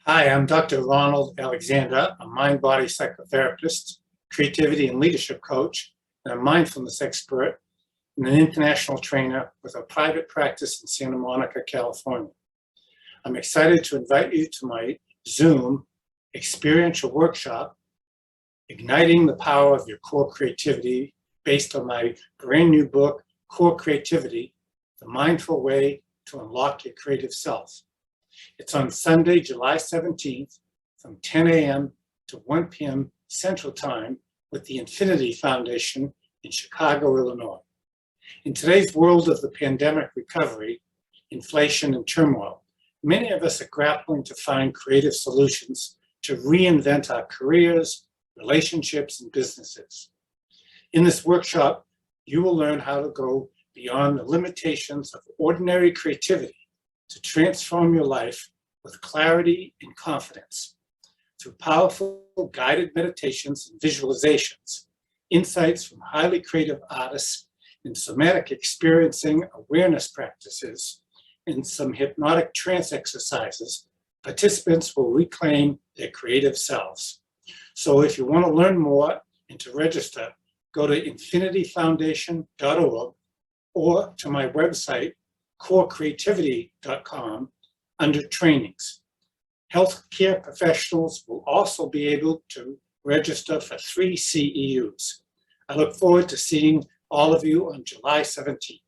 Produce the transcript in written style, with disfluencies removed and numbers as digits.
Hi, I'm Dr. Ronald Alexander, a mind-body psychotherapist, creativity and leadership coach, and a mindfulness expert, and an international trainer with a private practice in Santa Monica, California. I'm excited to invite you to my Zoom experiential workshop, Igniting the Power of Your Core Creativity, based on my brand new book, Core Creativity, The Mindful Way to Unlock Your Creative Self. It's on Sunday, July 17th from 10 a.m. to 1 p.m. Central Time with the Infinity Foundation in Chicago, Illinois. In today's world of the pandemic recovery, inflation, and turmoil, many of us are grappling to find creative solutions to reinvent our careers, relationships, and businesses. In this workshop, you will learn how to go beyond the limitations of ordinary creativity to transform your life with clarity and confidence. Through powerful guided meditations and visualizations, insights from highly creative artists, and somatic experiencing awareness practices, and some hypnotic trance exercises, participants will reclaim their creative selves. So if you want to learn more and to register, go to infinityfoundation.org or to my website, corecreativity.com, under trainings. Healthcare professionals will also be able to register for 3 CEUs. I look forward to seeing all of you on July 17th.